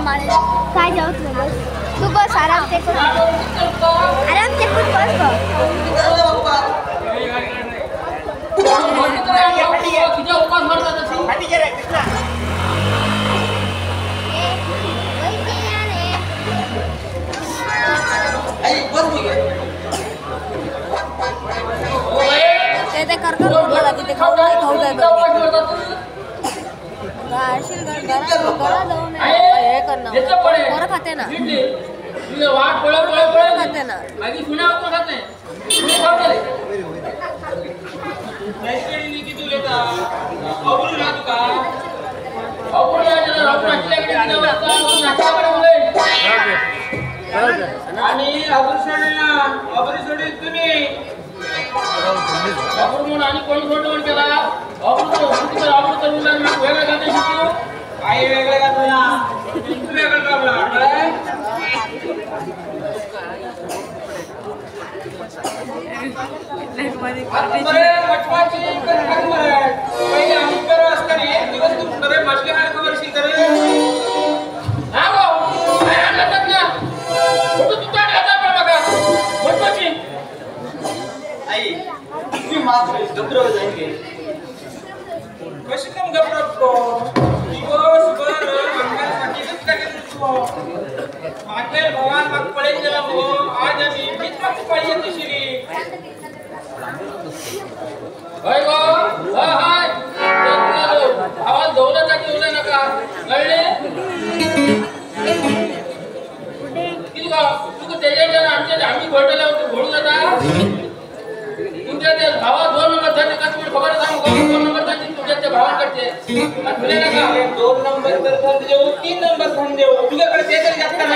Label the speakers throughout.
Speaker 1: काय जाऊत नाही तू बस आराम से कुछ बस ते करतो बोला तिथे खाऊ जाय गाशील गरा जाऊन हे करणार पोरं खाते ना खाते ना
Speaker 2: आणि अबरी तुम्ही म्हणून आणि कोण कोण केला वेगळं गाणं शिकलो काही वेगळं गाणं ना वेगळं कशी कम घबरतो दिवसभर अंगासाठीच मागेल भगवान मग पळेल गेला हो आज आम्ही कितपत पळी येते शिरी होय गो हाय आवाज दौलता ठेवला नका कळले किती का तू त्याच्या आमच्या आम्ही घोटाला घोडू जाता तुमच्या त्या भावा 2 नंबर झाले का तुम्ही खबर सांगू 2 नंबर झाले तुमच्या त्या भावाकडचे तुला नका 2 नंबर तर धन देऊ 3 नंबर धन देऊ तुझ्याकडे ते तरी जास्त नाही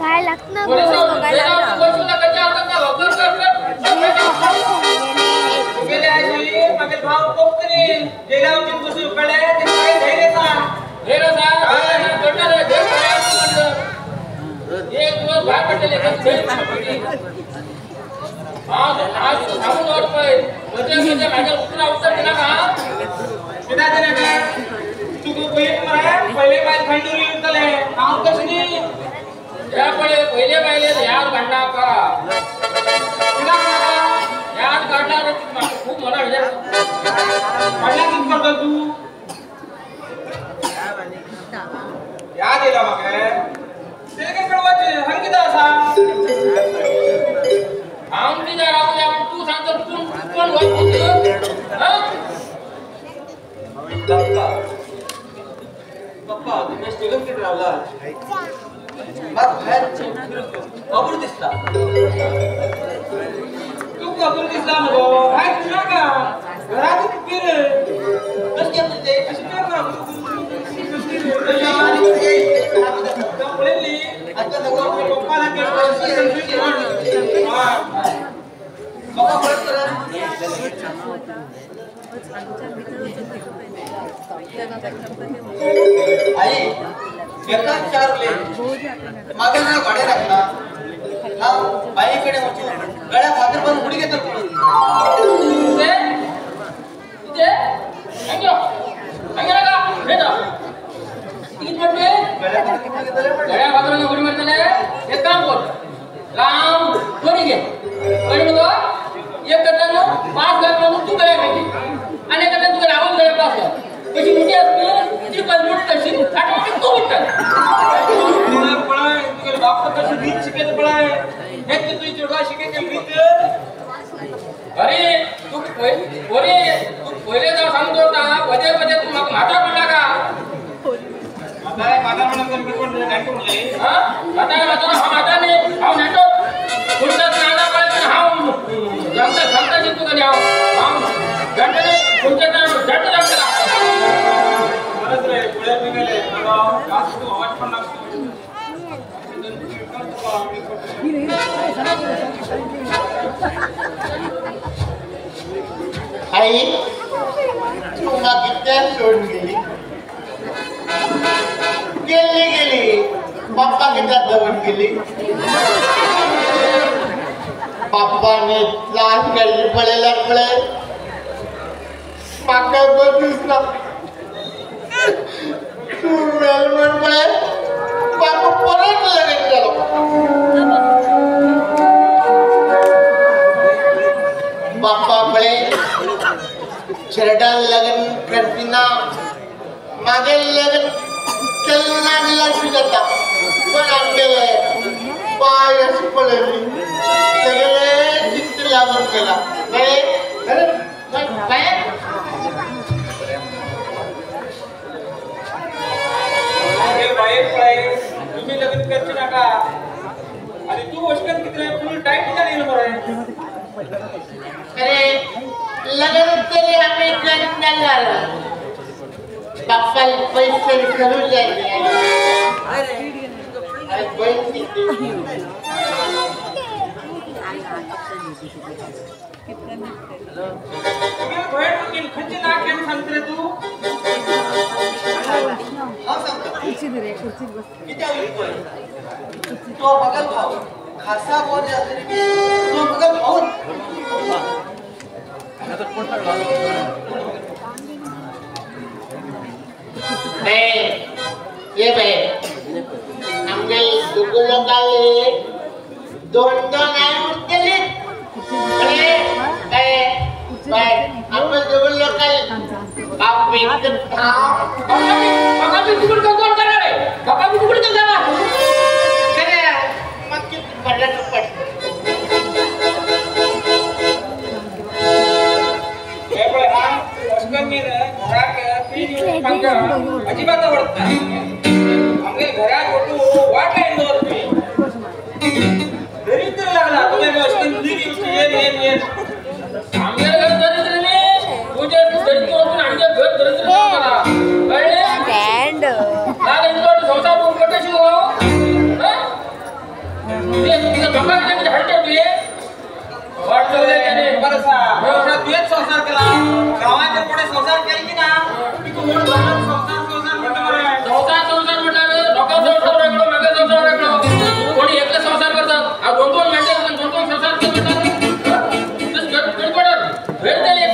Speaker 1: काय लागत ना
Speaker 2: गोष्टीला कच्चा हातात ना वगैरे गेले आहे मग भाव कोकणी गेल्या होती दुसरी कडे ते काय धैर्य सा करणार एक दिवस बाहेर पडले आज सांगून वाटतोय म्हणजे माझ्या उत्तर दिला का दिला का तू पहिले बाय खंडूर युद्धले नाव कशी यापुढे पहिले बायले याद काढला का याद काढला खूप मला विचार काढला किती करतो तू याद येला मग ते काय कळवायचे हंगिता सांग आमची जरा तू सांगतो कोण पप्पा तुम्ही स्टेडियम किती रावला मग बाहेर अबूर दिसला तू अबूर दिसला मग बाहेर तुला का घरातून फिर कशी असते कशी काय आई एका चारले मागे ना गाड्या टाकला हा बाईकडे गळ्या फादर पण उडी घेतात ते ते अंग्यो अंग्यो का भेटा किती पडले गळ्या फादर उडी मारताना एक काम कर कोणी घे कोणी बघ एक करताना 5 गळ्या तू गळ्या घ्यायची आणि एखादा तुझ्या लावून गळ्या पास कशी मोठी असते ती कलमोट कशी थाट तू उठतात पळाय तुझे बाप कशी भीत शिकेत पळाय एक तुझी जोडा शिकेचे भीत अरे तू पहिले जाऊ सांगतो होता वजे तू मग म्हाता पडला का म्हाता म्हणून मी कोण नाटो म्हणले हा म्हाता नाही हाव नाटो पुढचा नाना पाहिजे हाव जमता जितू का हाव घंटे पुढच्या झट लागला परत रे पुढे निघाले जास्त आवाज पण लागतो
Speaker 3: आई तुला किती सोडून गेली गेली बाप्पा किती दवून गेली बाप्पाने लाल गल्ली पळेला पळे पाका बदलूस ना तू मेलमन पळे शेरडा लग्न करतीना मागे लग्न चलना जाता पण आमचे पाय अशी पडली सगळे चित्र लागून गेला
Speaker 2: तुम्ही लग्न करते नका आणि तू वशकन किती फुल टाइम झाली ना
Speaker 3: अरे लग्न तरी आम्ही करणार बाप्पाला पैसे करू जायचे
Speaker 2: खंचे ना केम सांगते तू तो बगल भाऊ खासा बोल जाते तो बगल भाऊ
Speaker 3: ये बे आमगे दुगो लोकाले दोन नाही उरतेले अरे बाय आपण दुगो लोकाले बाप विकत
Speaker 2: बाबा मी तुकड कोण करणार आहे बाबा मी तुकड करणार
Speaker 3: करे मग किती पडला पड
Speaker 2: हे बघ हा वस्कन मी घरात तीन पंखा अजिबात आवडत नाही आमगे घरात होतो वाट आहे नवर तुम्ही दरिद्र लागला तुम्ही वस्कन दिली ये आमगे घर दरिद्र नाही तुझे दरिद्र होतो आमगे घर दरिद्र मला कळले
Speaker 1: बँड
Speaker 2: मला इंदोर संसार कोण कशी हो ते तुझ्या बाबाकडे हटतो तू वाटले त्याने बरसा एवढा तुझेच संसार केला गावाच्या पुढे संसार केली की ना की तू मोठ झाला संसार म्हटलं लोक संसार वेगळं मागे संसार वेगळं कोणी एकच संसार करतात आ दोन दोन मिनिटं दोन दोन संसार करतात तसं गडबड भेट दिली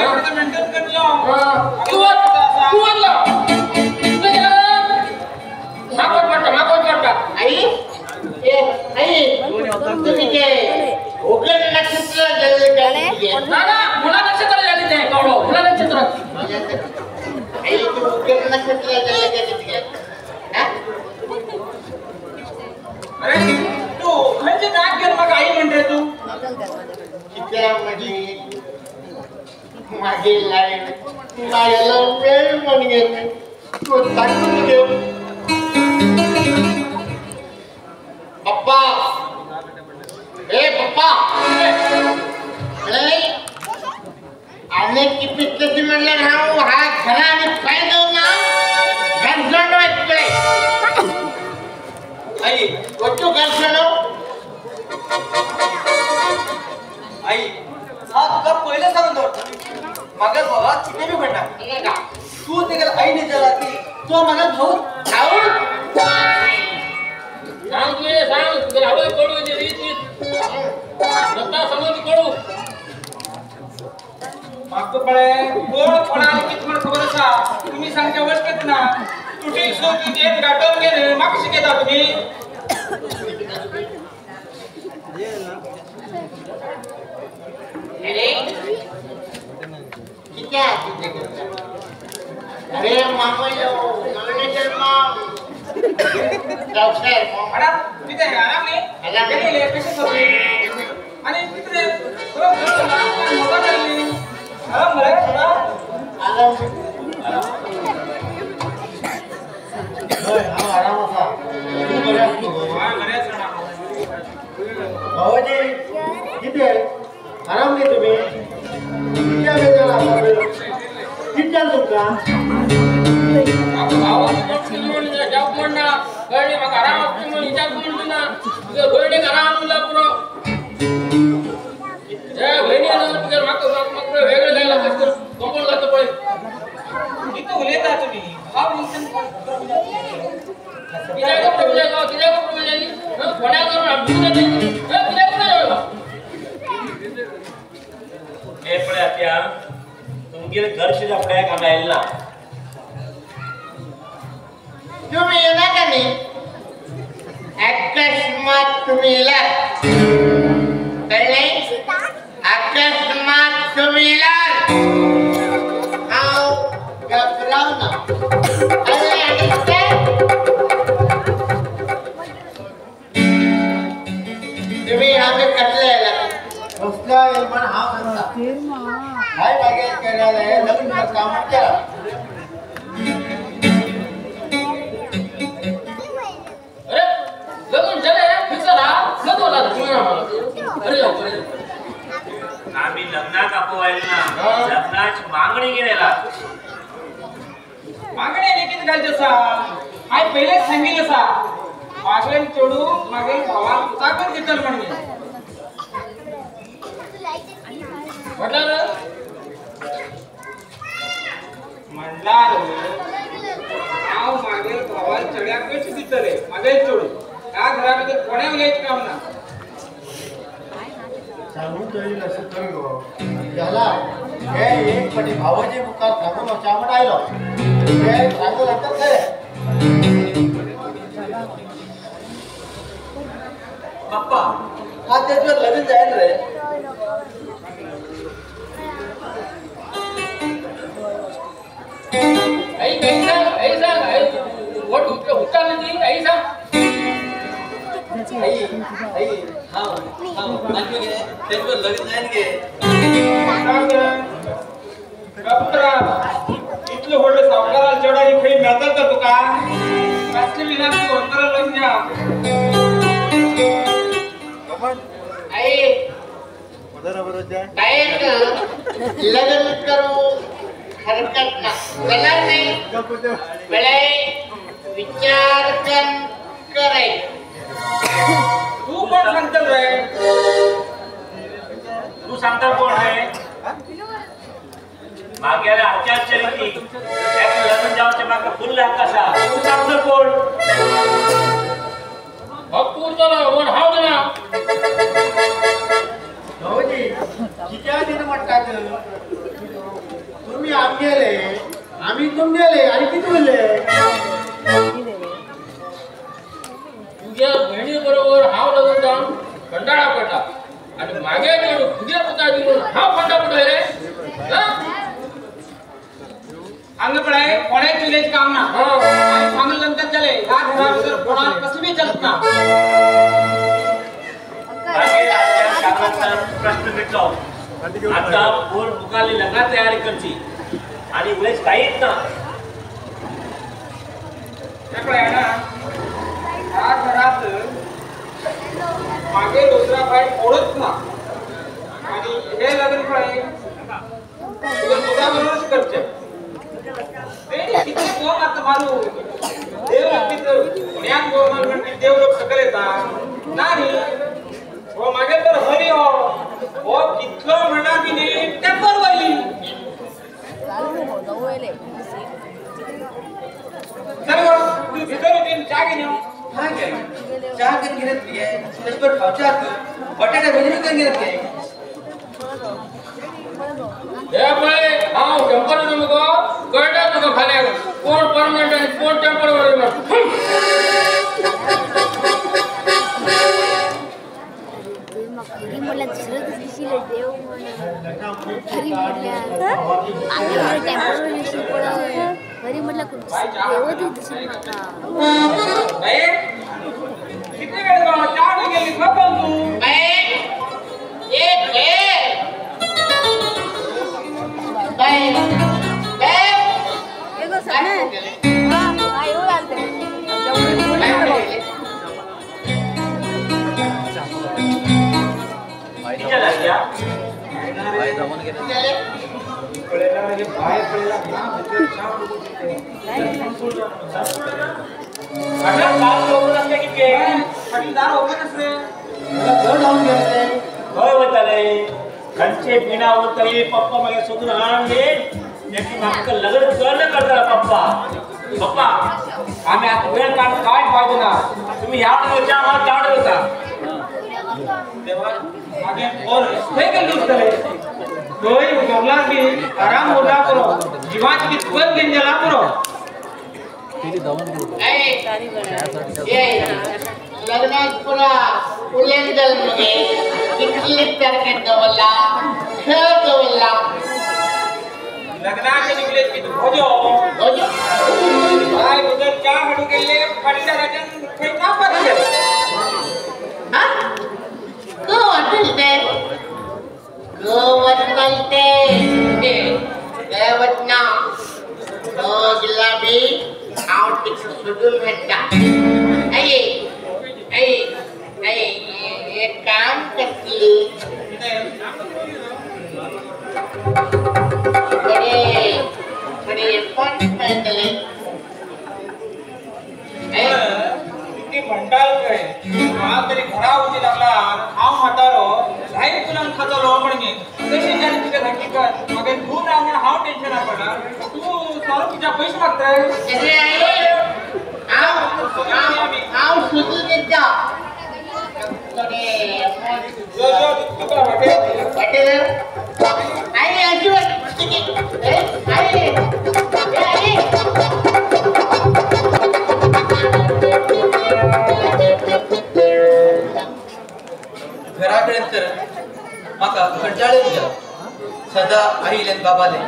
Speaker 2: एवढं मेंटेन करतो तू वाला मागवत पडता
Speaker 3: आई ए आई तुम्ही जे उगल नक्षत्र जल्ले काय
Speaker 2: ना मुला नक्षत्र झाली ते कळो मुला नक्षत्र
Speaker 3: आई तू उगल नक्षत्र जल्ले काय हा
Speaker 2: अरे तू म्हणजे नाक घेऊन मग आई म्हणते तू
Speaker 3: कित्या म्हणजे माझे लाईफ माझ्याला वेळ म्हणून गेले तू टाकून घेऊ पप्पा ए पप्पा अरे आने की पिक्चर म्हणलं ना हा खरा आणि पाय देऊ ना गर्लफ्रेंड वाटतोय
Speaker 2: आई
Speaker 3: कोणतो गर्लफ्रेंड
Speaker 2: आई हा तुला पहिलं सांगून होतं मग बाबा किती मी म्हणणार तू ते आई नाही झाला की तो मला भाऊ सांग तुला हवं कळू म्हणजे रीत नका समज कळू मागतो पळे कोण कोणाला किती मला खबर असा तुम्ही सांगता वस्तत ना तुझी सोबत एक गाठवून गेले माग शिकेता तुम्ही
Speaker 3: अरे किती अरे मामा येऊ मामा डॉक्टर
Speaker 2: अडा तिथे आराम नाही गेलेले कसे सगळे आणि तिथे मोठा करली आराम बरे थोडा
Speaker 3: आराम आराम असा
Speaker 2: बरे सणा
Speaker 3: भाऊजी किती आराम नाही तुम्ही किती वेळ किती तुमका
Speaker 2: भाऊ जॉब म्हणना कळली मग आराम असतो म्हणून विचार करून ना तुझ्या बहिणी आराम तुला पुरो ए बहिणी तुझ्या मग वेगळं जायला कसं कोण जातं पळे इथं उलेता तुम्ही हा विचार किती कोण्या करून अभ्यास
Speaker 4: हे पडे आत्या तुमगे घर से आपल्या काम यायला
Speaker 3: तुम्ही येणार का नाही अकस्मात तुम्ही येणार कळले अकस्मात तुम्ही येणार हाय मागे केल्याने लग्न काम केला
Speaker 5: अरे लग्न झाले फिक्सला लग्नाला अरे
Speaker 4: आम्ही लग्नात अपोवायला ना लग्नाची मागणी केलेला
Speaker 6: मागणी लेखीत घालचे सा आय पहिलेच सांगितलं सा मागेल चोडू मागेल भावा ताकद घेतल म्हणजे
Speaker 5: म्हटलं
Speaker 6: म्हणला नाव मागेल भावा चढ्या कशी दिसतले मागेल चोडू या घरामध्ये कोण्या वेळेच काम ना
Speaker 3: सांगून तरी असं करू त्याला हे एक पटी भावाचे मुखात सांगून चामड आयलो हे सांगू लागतात खरे
Speaker 2: बाप्पा हा त्याच्यावर लगीन जाईल रे
Speaker 5: ऐसा वोट उठा नाही ऐसा
Speaker 2: त्याच्यावर लगीन जाईल गे
Speaker 6: इथलं होडलं सावकाराला चढाई काही मिळतात का तुका कसली विनाची होणार लग्न
Speaker 3: आई डायरेक्ट लग्न करू हरकत ना कलर नाही वेळे विचार कराय
Speaker 6: तू कोण सांगतो रे
Speaker 4: तू सांगता कोण आहे माग्याला आचारचरिती त्याला लग्न जावचे मागे फुल कसा तू सांगतो कोण
Speaker 5: भक्तूर चला वन हाव ना
Speaker 3: भाऊजी किती दिन म्हणतात तुम्ही आम गेले आम्ही तुम गेले आणि किती बोलले
Speaker 5: तुझ्या बहिणी बरोबर हाव लगून जाऊन कंटाळा पडला आणि मागे गेलो तुझ्या पुता दिलो हाव फंडा पडला रे
Speaker 6: अंग पडाय कोण्या चुलेच काम ना सांगलं नंतर चले या घराबद्दल कोणाला कसं बी चलत ना
Speaker 4: मागे आजच्या कामाचा प्रश्न मिटलो आता पोर मुकाली लग्न तयारी करची आणि उलेच काहीच ना
Speaker 6: त्याकडे आहे ना या घरात मागे दुसरा भाई ओढत ना आणि हे लग्न काय तुझ्या बरोबरच करते किती कोण आता मारू देव ज्ञान गोमान म्हणजे देव लोक सकल येतात नाही हो मागे तर हरी हो कितलं म्हणा की नाही टेम्पर वाली चल तू भीतर होती चहा घेऊन
Speaker 2: हा घ्या चहा करून घेण्यात घे त्याच्यावर खावच्या बटाटा भजी करून घेण्यात घे
Speaker 5: हे पळे हाव टेम्पर नको कळटा नको खाल्या कोण परमनंट आणि कोण टेम्पररी
Speaker 1: मला दुसरं दिसले देव घरी म्हटल्या आम्ही टेम्पररी दिसली पण घरी म्हटलं देव दिसली माका
Speaker 6: किती वेळ चहा गेली खबर तू
Speaker 4: तिच्या लागल्या
Speaker 6: बाहेर पडला
Speaker 4: होय होताले खंचे बिना होतले पप्पा मला सोडून आणले याची मागचं लग्न करणं करताला पप्पा
Speaker 6: आम्ही आता वेळ काढ काय पाहिजे ना
Speaker 4: तुम्ही ह्या वेळेच्या आम्हाला चावड होता
Speaker 6: तेव्हा मागे और हे केलं होतं तोय उडवला की आराम होला करो जीवात कितपत गेंजला करो
Speaker 3: लग्नात पुरा उलेंदल मध्ये किती तारखेत गवला खेळ गवला
Speaker 6: लग्नाचे निघले की भोजो काय उदर चहा हडू गेले पडल्या राजन काही ना पाहिजे
Speaker 3: हा गो वाटते गो वाटते
Speaker 7: सुधून भेटता आई आई आई एक काम करते
Speaker 6: किती म्हणताल काय मला तरी घरा उभी लागला हाव म्हातारो लाईट तुला खातो पण मी कशी जाणी तुझ्या हकीकत मगे तू राहणार हाव टेन्शन पडला तू सारू तुझ्या पैसे मागताय
Speaker 7: अरे आई आव सुधू देता थोडे वाटेल आई अजिबात आई आई
Speaker 2: घराकडे तर माका कंटाळून गेला सदा आईले बाबाले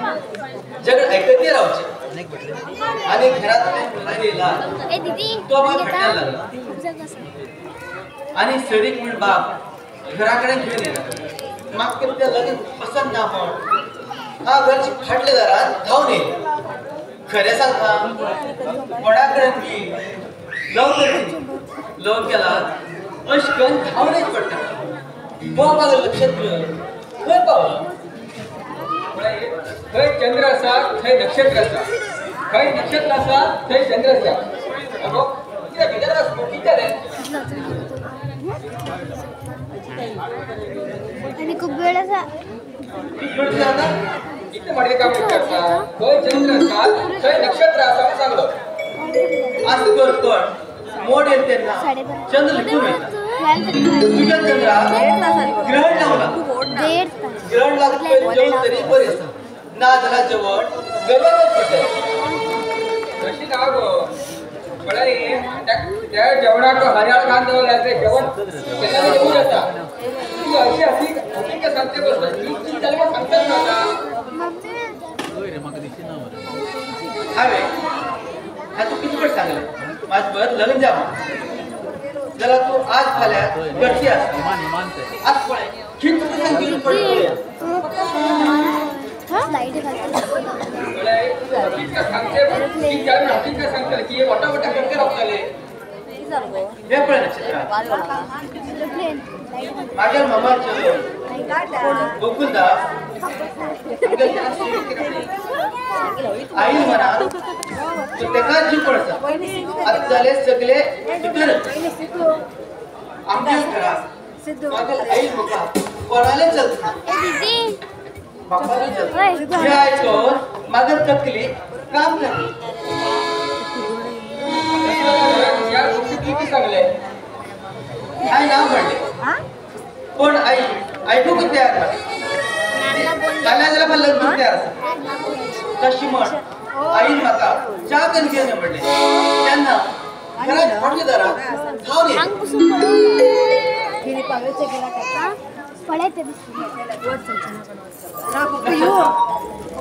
Speaker 2: जगत ऐकते राहूचे आणि घरात
Speaker 1: ए दीदी
Speaker 2: तो बाप भेटायला लागला आणि सडीक म्हणून बाप घराकडे घेऊन येला माग त्या लगेच पसंत ना पण हा घरची फाटले दारात धावून येईल खरे सांगता कोणाकडे मी लव केला अशकन धावणेच पडतात बाबाला लक्षात खंय पावला
Speaker 6: थंय चंद्र असा थंय नक्षत्र असा खंय नक्षत्र असा थंय चंद्र असा अगो किती भितर किती रे
Speaker 1: आणि खूप वेळ असा
Speaker 6: किती मडके काम करता खंय चंद्र असा थंय नक्षत्र असा सांगलो
Speaker 2: असं करतो मोड येईल त्यांना चंद्र लिहून येतात तुझ्या चंद्रा ग्रहण लावला ग्रहण लागत जेवण तरी बरे असतात ना झाला जेवण गरबाच पडत
Speaker 6: कशी नाव गो बळाई त्या जेवणाक हरियाळ घाल देवं लागते जेवण त्याला येऊ जाता तू अशी हकीकत सांगते बस ही त्याला सांगतात ना
Speaker 2: अरे हा तू किती पण सांगले माझ बरं लग्न जावा जरा तू आज फाल्यात गडती असते आज पळे खिंच कसं गेली पडली
Speaker 6: बळाई हकीकत सांगते की ज्यावेळी हकीकत सांगते की हे मोठा मोठा करते राहताले
Speaker 2: हे पळे नक्षत्र माझ्या मामाचं गोकुलदा आई म्हणा तो तेका जीव पडसा आज झाले सगळे इतर आमच्या घरात माझ्या आई मुका कोणाला चलत बापाला चलत हे ऐकून माझं तकली काम करते
Speaker 6: या गोष्टी किती चांगले
Speaker 2: आई नाव म्हणले पण आई ऐकू का तयार नाही काल्याला पण लग्न तयार असत तशी म्हण आई माता चहा कण घेणं म्हणले त्यांना घरात पडले जरा धावून ये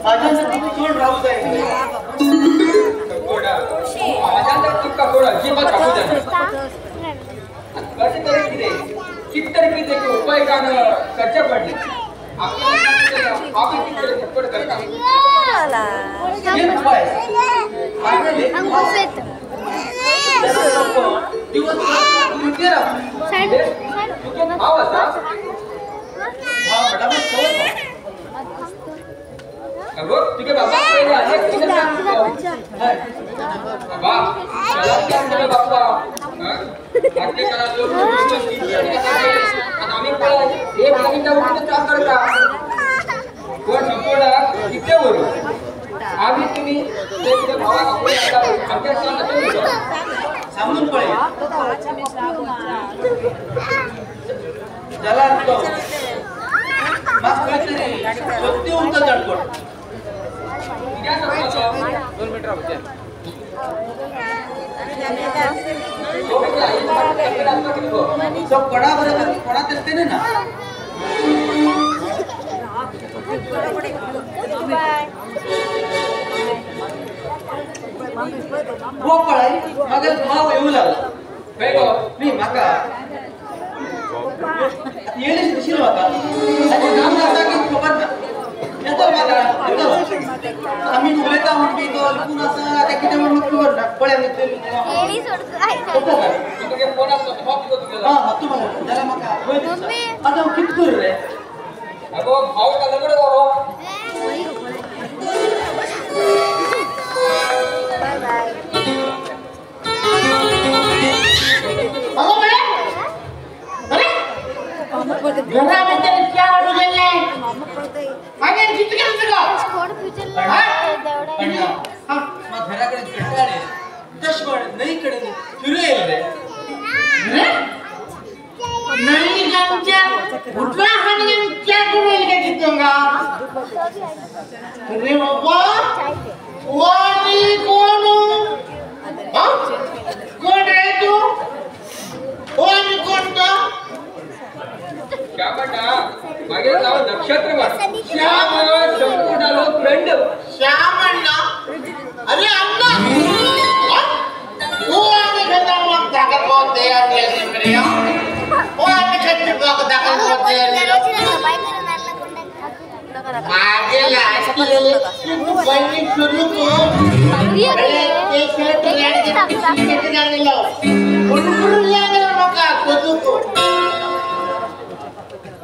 Speaker 2: माझ्या सोड राहू दे
Speaker 6: माझ्या तुका थोडा अजिबात टाकू द्या कसे तरी किती कितीतरी किती उपाय कान कच्चे पडले आपण किती झटपट करता
Speaker 2: ये उपाय मागले दिवस कुठे राहू
Speaker 6: तुझे भाव असा
Speaker 2: हा बटाबट सवय
Speaker 6: अगो तुझे बाबा पहिले अनेक किती बाबा चला क्या बोले बाबा आजके करा लोक आता आम्ही पळा एक लगीनच्या उठून काम करता कोण संपूर्ण किती वरू आम्ही तुम्ही ते तुझ्या भावा आमच्या
Speaker 2: सांगून पळे त्याला तो माफ काहीतरी सत्य उंच चढपट
Speaker 6: 2 मीटर होते
Speaker 2: सब पडा बरं पडा तेच ना वो पळाई मग भाव येऊ लागला नाही माका येणेच दिसेल होता आणि नाम नसा की खबर ना येतो माका आम्ही उलयता म्हणटी तो अल्पून असा आता किती म्हणून तू करता पळ्या मित्र
Speaker 1: केळी सोडतो
Speaker 5: तुझे फोन असतो तो तुझ्या
Speaker 2: हा तू बघ त्याला मग होय
Speaker 1: मम्मी.
Speaker 2: आता किती दूर रे
Speaker 5: अगो भाऊ का लग्न करो
Speaker 1: बाय बाय
Speaker 7: अगं बरे बरे घरामध्ये क्या वाटू गेले माझ्या किती करायचं का
Speaker 1: स्कोड फ्युचरला तेवढा
Speaker 2: मग घराकडे कंटाळे दशवण नाही कडे फिरू येईल रे
Speaker 7: नाही गावच्या कुठला हाणून क्या करेल का तिथूंगा अरे बाबा वाणी कोण हा कोण रे तू वाणी कोणता
Speaker 5: क्या बेटा मागे नाव नक्षत्र वर श्याम संपूर्ण आलो फ्रेंड
Speaker 7: श्याम अण्णा अरे अण्णा वो आम्ही खतरनाक दाखल बहुत तयार केले मेरे वो आम्ही खतरनाक दाखल बहुत तयार केले मागे लाठी बनी सुरू को अरे ते शर्ट रेड लागलो उडकुडून लागलो नका सुरू को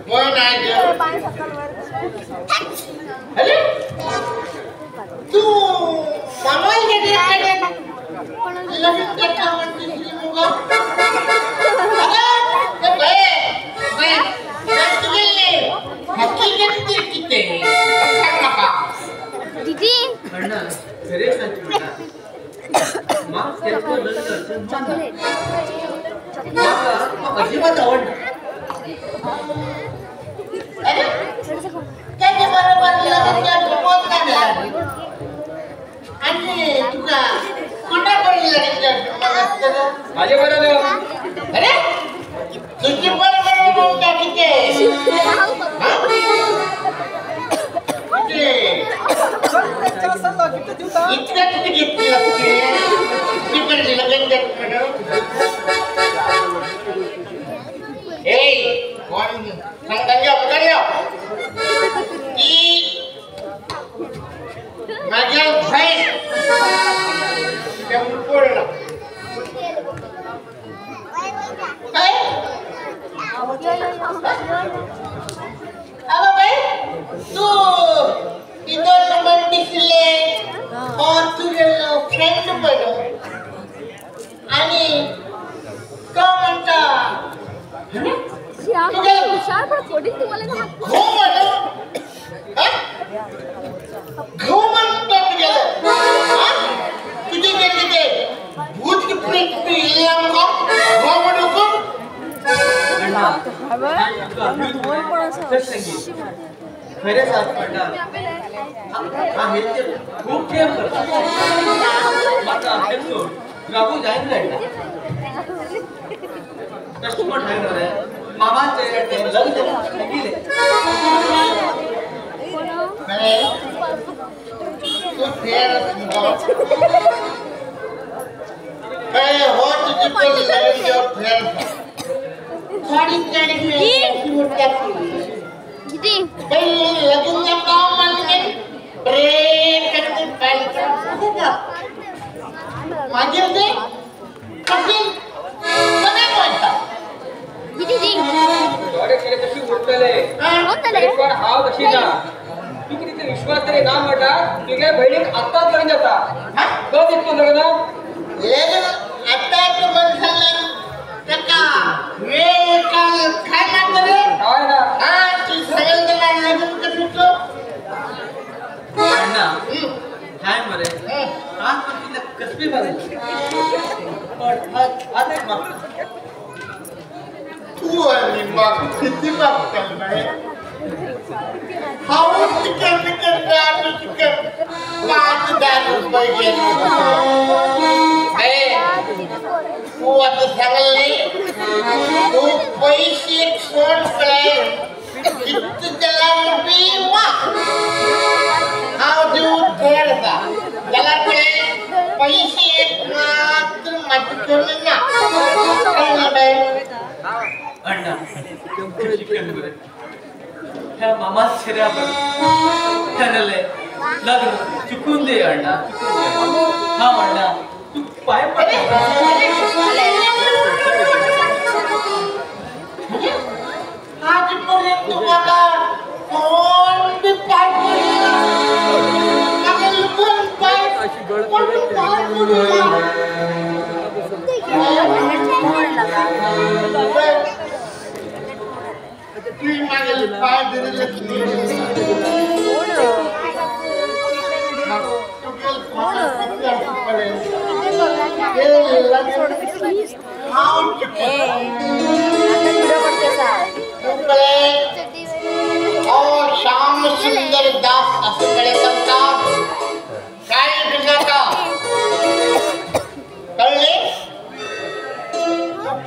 Speaker 7: वो नाही अरे तू सामान घेतले लगेच कथा म्हणते मुगा अरे बाय तुम्ही हकीकत किती
Speaker 1: दीदी
Speaker 2: अण्णा घरे सांगतो मग त्याचं लग्न
Speaker 1: चॉकलेट
Speaker 2: अजिबात आवडलं
Speaker 7: अरे त्याच्या बरोबर लगेच प्रपोज झाला आणि तुला कोणाकडे लगेच
Speaker 5: माझे बरोबर
Speaker 7: अरे तुझी बरोबर बोलता किती इतका किती घेतली असते ती पण लगेच ए कोण सांगा ती माझ्या बहीण संपूर्ण काय अगं बाई तू इथं नंबर दिसले और तुझे फ्रेंड बनो आणि का म्हणता
Speaker 1: हुशार पण थोडी तुम्हाला
Speaker 7: घो म्हणू घो म्हणतो तुझ्या तुझे ते भूत की प्रेत पे इलाम का घो म्हणू को
Speaker 2: खरे साथ पडणार हा हे ते खूप प्रेम करतात माझा अभ्यास सोड राहू जाईल नाही कस्टमर ठाणार आहे मामाचे लग्न गेले
Speaker 7: तू फेर काय हो तुझी पण लगन जो फेर थोडी चढी
Speaker 1: दीदी
Speaker 7: पहिले लगन काम म्हणजे ब्रेक करते पाहिजे माझे होते कसे कसे बोलता
Speaker 1: दीदी
Speaker 5: डोळे केले कशी उठले पण हाव कशी ना तू किती विश्वास तरी ना म्हटा तुझ्या बहिणीक आत्ताच लग्न जाता कधी येतो लग्न
Speaker 7: लगन आता तो म्हणलं टका वेळ काल खायला करे
Speaker 5: काय ना
Speaker 7: हा ती सगळं त्याला लगन करतो
Speaker 2: अण्णा हाय मरे आज पण तिला कसबी बघायची पण आता एक माफ
Speaker 7: तू आणि मग किती माफ करणार हाऊ चिकन राहतो चिकन 5,000 रुपये गेले तू आता सांगले तू पैसे सोड किती त्याला बीमा हाव देऊ ठेरता त्याला पैसे मात्र माझ्याकडून ना
Speaker 2: अण्णा ह्या मामाच छेऱ्यावर ठरले लग्न चुकून दे अण्णा, चुकून दे. हा अण्णा, तू पाय पड.
Speaker 7: आजपर्यंत मला कोण बी पाय पडला मला कोण पाय पडला. तुम्ही मागे पाय दिलेले श्याम सुंदर दास असं कडे सांगतात. काय बिघडता कळले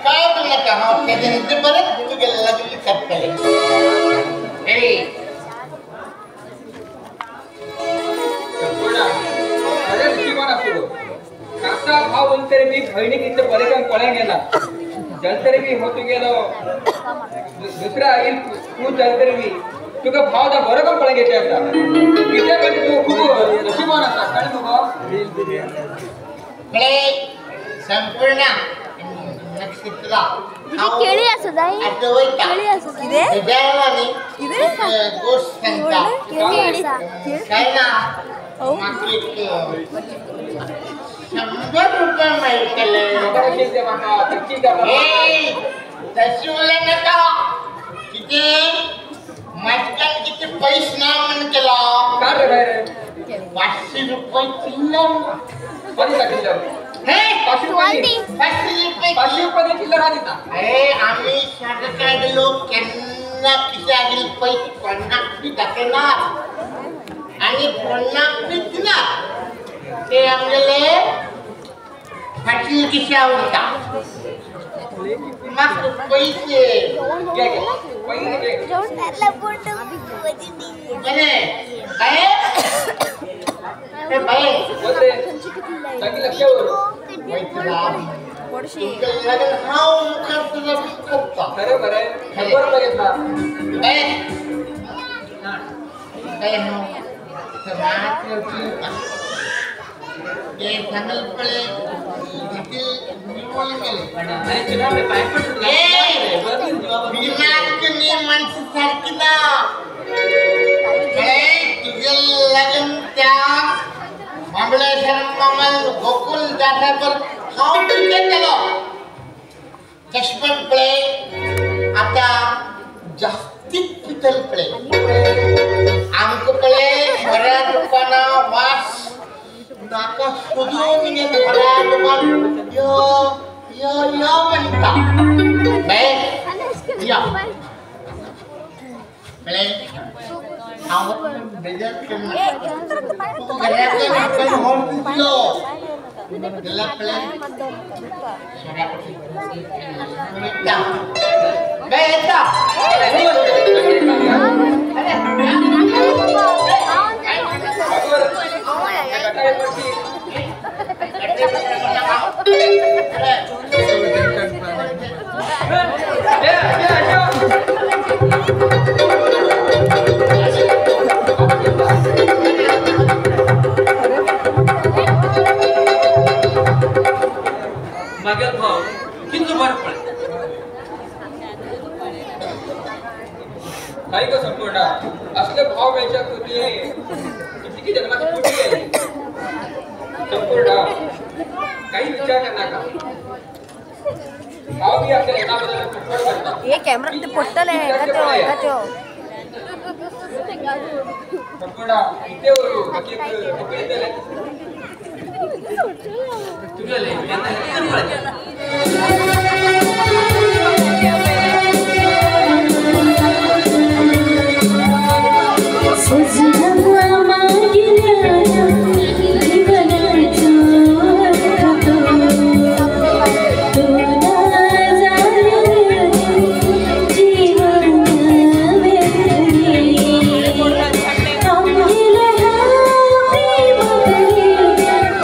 Speaker 7: काय तुला का त्याच्यानंतर परत तू गेलेला तुझी करता
Speaker 5: काका भाव अंतरे मी बहिणी किती परेशान पळा गेला जलतरी मी होतो गेलो दुसरा येईल तू जलतरी मी तुका भाव दा बरं काम पळा घेते आता किती म्हणजे तू खूप नशिबान असा काय
Speaker 7: संपूर्ण नक्षत्र
Speaker 1: केळी असं जाई केळी असं
Speaker 7: गोष्ट सांगता काय ना 100 रुपये मिळतले तशी नका किती माझ्याकडे किती पैसे ना म्हण केला 500 रुपये चिल्लर आम्ही शाळेकडे लोक त्यांना खिशातील पैसे 50 टाकणार आणि 50 दिणार ते आमले फाटली खिशा होता मग पैसे काय माणसासारखी ना तुझे लग्न त्या महाबळेश्वर मामल गोकुल जाण्यावर खाऊन केलं चष्मन पळे आता जास्तीत पितल पळे आमक पळे बऱ्या लोकांना वास नाका शोधून निघेल बऱ्या लोकांना यो म्हणता या पळे आवत बेजार तू घरात आपण होम दिलो दिला पळे बेटा
Speaker 2: मागेल भाव किती बरं पडे
Speaker 5: काही का संपूर्ण असले भाव वेळच्या कृती किती जन्माची कृती आहे संपूर्ण काही विचार करणार का भाव बी आपल्या एकाबद्दल फटफट करतात
Speaker 1: ये कॅमेरा ते पट्टल आहे का त्यो
Speaker 5: संपूर्ण इथे वरू बाकी कपडे दिले
Speaker 2: तुझ्याले त्यांना किती पडे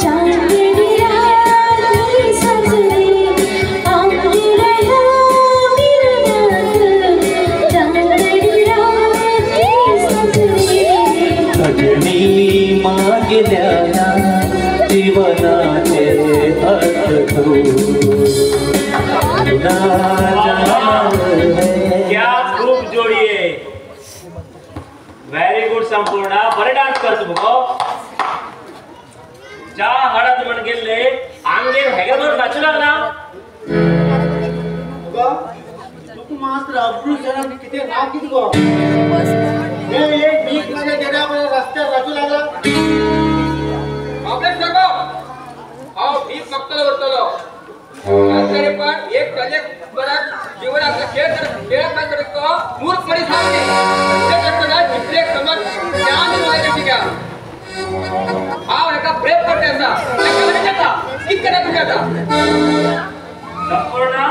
Speaker 8: चांदनी रात सजनी
Speaker 3: मात्र अब्रुशरण किती ना किती गो हे एक भीक मध्ये गेल्या रस्त्यात राजू लागला
Speaker 5: आपले सगळं अहो भीक मागतलो वरतलो तरी पण एक प्रोजेक्ट परत जीवनातला खेळ काय करतो मूर्खपणे सांगते ते करताना जिथे समज ज्ञान व्हायचं ठीक आहे हा एका ब्रेक करते असा कितकं तुझ्याचा
Speaker 4: संपूर्ण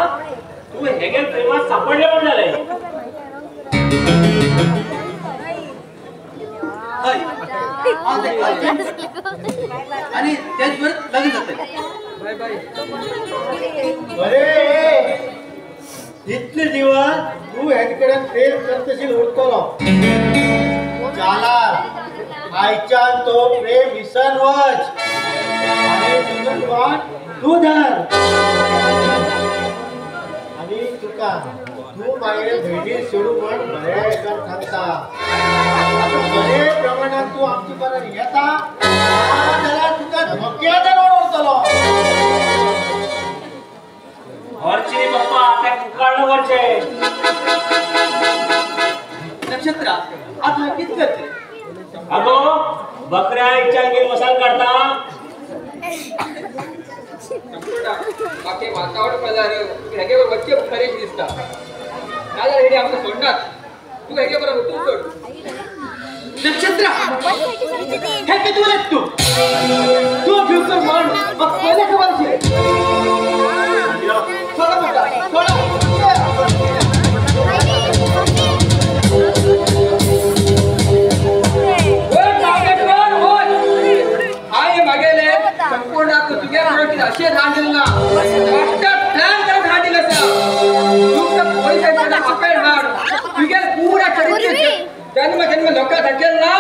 Speaker 4: तू हेगेल प्रेमात सापडले पण झालंय
Speaker 2: आणि त्याचबरोबर लग्न जाते
Speaker 3: अरे इतले दिवस तू ह्याकडे प्रेम करतशील उरतलो झाला आयच्या तो प्रेम विसरवच आणि तुझं वाट तू धर आणि तुका तू माझ्या भेटी सोडू पण बऱ्या एकर सांगता बरे प्रमाणात तू आमची बरं येता त्याला तुका धोक्यात ओढवतलो
Speaker 4: वरची पप्पा आता कुकाळणं वरचे
Speaker 2: नक्षत्र आता किती करते
Speaker 4: अगो बकऱ्या इच्छांगे मसाल काढता
Speaker 5: बाकी वातावरण पडल्यावर हेगे वच्चे फ्रेश दिसता काय झालं हे आमचं सोडणार तू हेगे बरोबर तू सोड
Speaker 2: नक्षत्र हे किती बोलत तू फ्युचर म्हण मग पहिल्या खबर थोडा मोठा थोडा
Speaker 5: संपूर्ण तुझ्या प्रोटीन असे राहतील ना प्लॅन करत राहतील असं पैशांना आपण हाड तुझ्या पुरा चरित्र जन्म जन्म लोक धकेल ना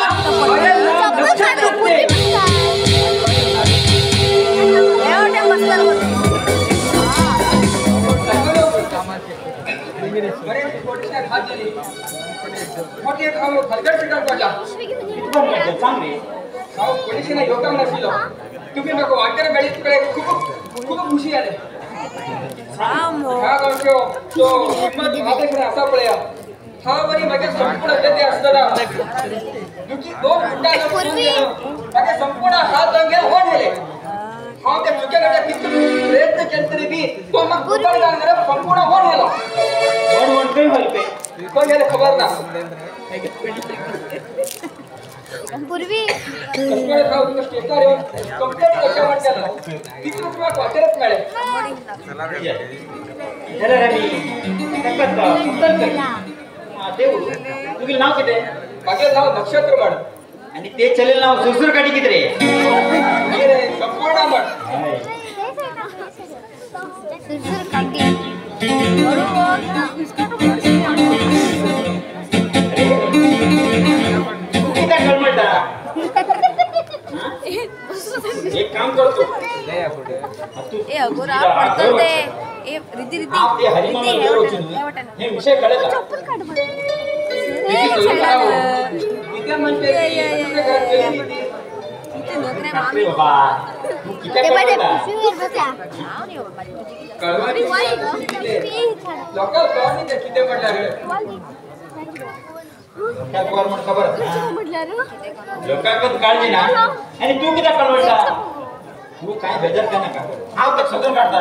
Speaker 5: लक्षात ठेवते मोठे खाऊ खरगड पिटाळ पडला
Speaker 4: चांगले
Speaker 5: पोलिसांना योगदान नसलो तुम्ही नको वाटेर गाडीकडे खूप खूप खुशी आले हा गावचो तो हिम्मत माझ्याकडे असा पळया हा बरी माझ्या संपूर्ण देते असताना दुखी दोन फुटा माझ्या संपूर्ण हात अंगे होऊन गेले हा त्या चुक्याकडे किती प्रयत्न केले तरी बी तो मग दुपारी लागणार संपूर्ण होऊन गेला
Speaker 4: वन काही व्हायचे
Speaker 5: पण गेले खबर ना
Speaker 1: पूर्वी
Speaker 5: कसं खाऊ तुला स्टेकार येऊन कंप्लेंट कशा वाटल्याला किती रुपये वाटेरच मिळेल
Speaker 4: तुझे नाव किती
Speaker 5: माझे नाव नक्षत्र म्हण
Speaker 2: आणि ते चलेल नाव सुरसुर काठी किती रे
Speaker 5: संपूर्ण म्हण
Speaker 1: सुरसुर काठी
Speaker 4: एक काम करतो
Speaker 1: ए अगोरा पडतो ते ए रीती रीती
Speaker 4: आप ये हरी मामा देर होती हे विषय कळला
Speaker 1: चप्पल काढ बरं
Speaker 5: किती म्हणते तुझ्या घरात गेली
Speaker 1: इथे नोकऱ्या
Speaker 4: अरे
Speaker 1: मामी
Speaker 4: बाबा तू किती
Speaker 1: ते माझ्या
Speaker 4: करता
Speaker 1: पिशवीवर बसला नाव नाही बाबा माझी
Speaker 5: कळवारी लोकल गव्हर्नमेंट किती म्हटलं
Speaker 4: काय गव्हर्नमेंट खबर
Speaker 1: म्हटलं
Speaker 4: लोकांकडे काळजी ना आणि तू किती कळवता तू काय बेजार का नका हा तर सगळं काढता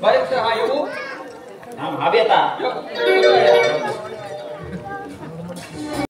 Speaker 5: बरेच हा येऊ
Speaker 4: हा भाभी आता